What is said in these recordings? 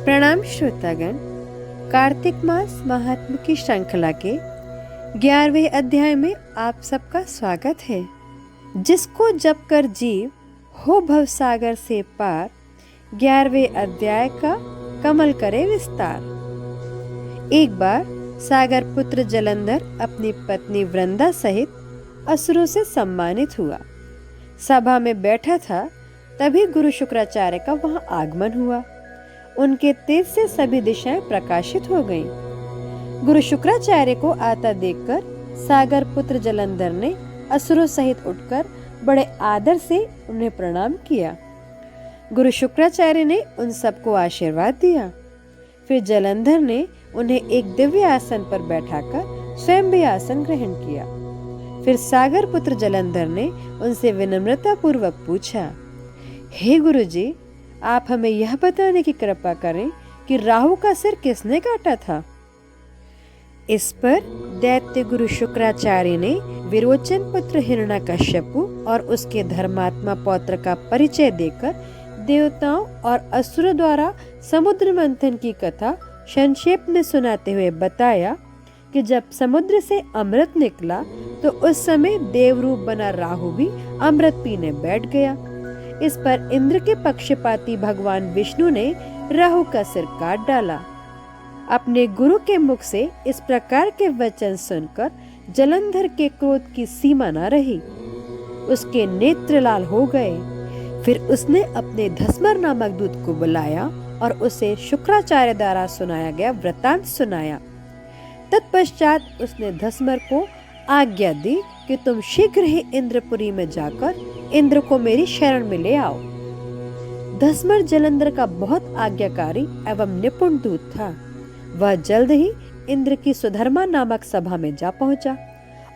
प्रणाम श्रोतागण। कार्तिक मास महात्म की श्रृंखला के 11वें अध्याय में आप सबका स्वागत है। जिसको जप कर जीव हो भव सागर से पार, 11वें अध्याय का कमल करे विस्तार। एक बार सागर पुत्र जलंधर अपनी पत्नी वृंदा सहित असुरों से सम्मानित हुआ। सभा में बैठा था, तभी गुरु शुक्राचार्य का वहां आगमन हुआ। उनके तेज से सभी दिशाएं प्रकाशित हो गईं। गुरु शुक्राचार्य को आता देखकर सागर पुत्र जलंधर ने असुरों सहित उठकर बड़े आदर से उन्हें प्रणाम किया। गुरु शुक्राचार्य ने उन सबको आशीर्वाद दिया। फिर जलंधर ने उन्हें एक दिव्य आसन पर बैठाकर स्वयं भी आसन ग्रहण किया। फिर सागर पुत्र जलंधर ने उनसे विनम्रता पूर्वक पूछा, हे गुरुजी, आप हमें यह बताने की कृपा करें कि राहु का सिर किसने काटा था। इस पर दैत्य गुरु शुक्राचार्य ने विरोचन पुत्र हिरण्यकश्यपु और उसके धर्मात्मा पौत्र का परिचय देकर देवताओं और असुरों द्वारा समुद्र मंथन की कथा संक्षेप में सुनाते हुए बताया कि जब समुद्र से अमृत निकला तो उस समय देवरूप बना राहु भी अमृत पीने बैठ गया। इस पर इंद्र के पक्षपाती भगवान विष्णु ने राहु का सिर काट डाला। अपने गुरु के मुख से इस प्रकार के वचन सुनकर जलंधर के क्रोध की सीमा न रही। उसके नेत्र लाल हो गए। फिर उसने अपने धस्मर नामक दूत को बुलाया और उसे शुक्राचार्य द्वारा सुनाया गया वृतांत सुनाया। तत्पश्चात उसने धस्मर को आज्ञा दी कि तुम शीघ्र ही इंद्रपुरी में जाकर इंद्र को मेरी शरण में ले आओ। धस्मर जलंधर का बहुत आज्ञाकारी एवं निपुण दूत था। वह जल्द ही इंद्र की सुधर्मा नामक सभा में जा पहुंचा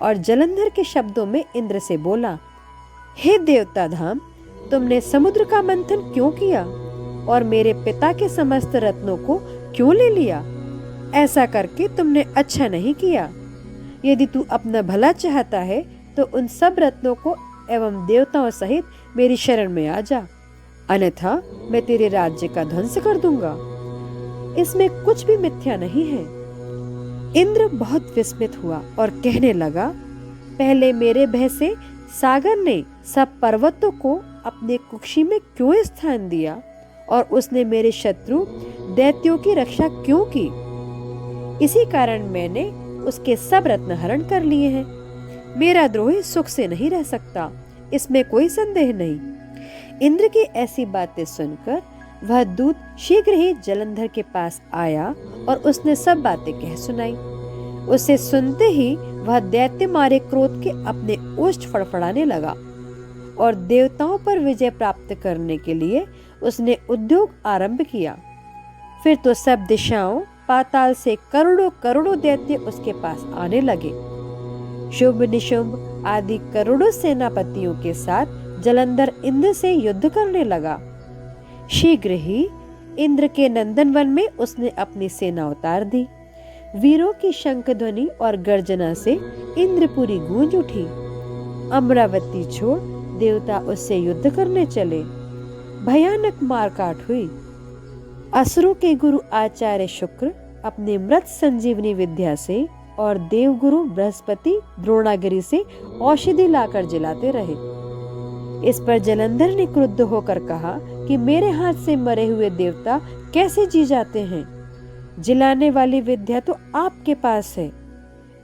और जलंधर के शब्दों में इंद्र से बोला, हे देवता धाम, तुमने समुद्र का मंथन क्यों किया और मेरे पिता के समस्त रत्नों को क्यों ले लिया? ऐसा करके तुमने अच्छा नहीं किया। यदि तू अपना भला चाहता है तो उन सब रत्नों को एवं देवताओं सहित मेरी शरण में आ जा, अन्यथा मैं तेरे राज्य का ध्वंस कर दूंगा। इसमें कुछ भी मिथ्या नहीं है। इंद्र बहुत विस्मित हुआ और कहने लगा, पहले मेरे भय से सागर ने सब पर्वतों को अपने कुक्षी में क्यों स्थान दिया और उसने मेरे शत्रु दैत्यों की रक्षा क्यों की? इसी कारण मैंने उसके सब रत्न हरण कर लिए हैं। मेरा द्रोही सुख से नहीं रह सकता, इसमें कोई संदेह नहीं। इंद्र की ऐसी बातें सुनकर वह दूत शीघ्र ही जलंधर के पास आया और उसने सब बातें कह सुनाई। उसे सुनते ही वह दैत्य मारे क्रोध के अपने ओष्ठ फड़फड़ाने लगा और देवताओं पर विजय प्राप्त करने के लिए उसने उद्योग आरंभ किया। फिर तो सब दिशाओं पाताल से करोड़ों करोड़ों दैत्य उसके पास आने लगे। शुभ निशुंभ आदि करोड़ों सेनापतियों के साथ जलंधर इंद्र से युद्ध करने लगा। शीघ्र ही इंद्र के नंदनवन में उसने अपनी सेना उतार दी। वीरों की शंख ध्वनि और गर्जना से इंद्रपुरी गूंज उठी। अमरावती छोड़ देवता उससे युद्ध करने चले। भयानक मारकाट हुई। असुरों के गुरु आचार्य शुक्र अपने मृत संजीवनी विद्या से और देवगुरु बृहस्पति द्रोणागिरी से औषधि लाकर जिलाते रहे। इस पर जलंधर ने क्रुद्ध होकर कहा कि मेरे हाथ से मरे हुए देवता कैसे जी जाते हैं? जिलाने वाली विद्या तो आपके पास है।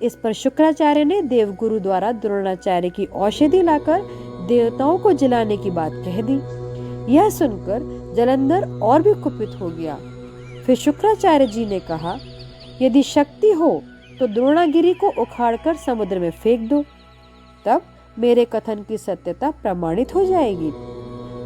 इस पर शुक्राचार्य ने देवगुरु द्वारा द्रोणाचार्य की औषधि लाकर देवताओं को जिलाने की बात कह दी। यह सुनकर जलंधर और भी कुपित हो गया। फिर शुक्राचार्य जी ने कहा, यदि शक्ति हो तो द्रोणागिरी को उखाड़कर समुद्र में फेंक दो, तब मेरे कथन की सत्यता प्रमाणित हो जाएगी।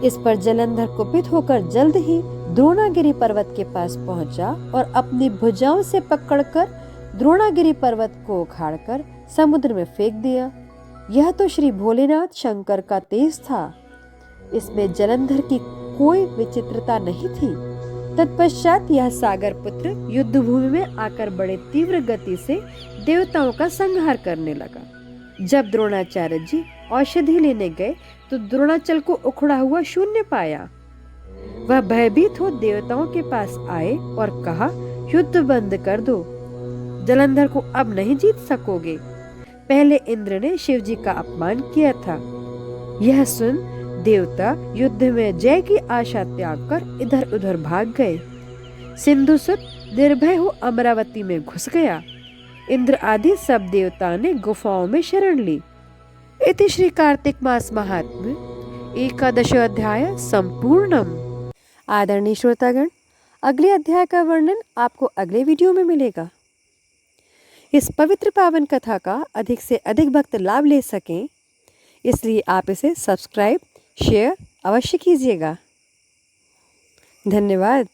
इस पर जलंधर कुपित होकर जल्द ही द्रोणागिरी पर्वत के पास पहुंचा और अपनी भुजाओं से पकड़कर द्रोणागिरी पर्वत को उखाड़कर समुद्र में फेंक दिया। यह तो श्री भोलेनाथ शंकर का तेज था। इसमें जलंधर की कोई विचित्रता नहीं थी। तत्पश्चात यह सागर पुत्र युद्ध भूमि में आकर बड़े तीव्र गति से देवताओं का संहार करने लगा। जब द्रोणाचार्य जी औषधि लेने गए तो द्रोणाचल को उखड़ा हुआ शून्य पाया। वह भयभीत हो देवताओं के पास आए और कहा, युद्ध बंद कर दो, जलंधर को अब नहीं जीत सकोगे। पहले इंद्र ने शिव जी का अपमान किया था। यह सुन देवता युद्ध में जय की आशा त्याग कर इधर उधर भाग गए। सिंधुसुत निर्भय हो अमरावती में घुस गया। इंद्र आदि सब देवता ने गुफाओं में शरण ली। इति श्री कार्तिक मास महात्म्य एकादश अध्याय संपूर्णम। आदरणीय श्रोतागण, अगले अध्याय का वर्णन आपको अगले वीडियो में मिलेगा। इस पवित्र पावन कथा का अधिक से अधिक भक्त लाभ ले सकें, इसलिए आप इसे सब्सक्राइब शेयर अवश्य कीजिएगा। धन्यवाद।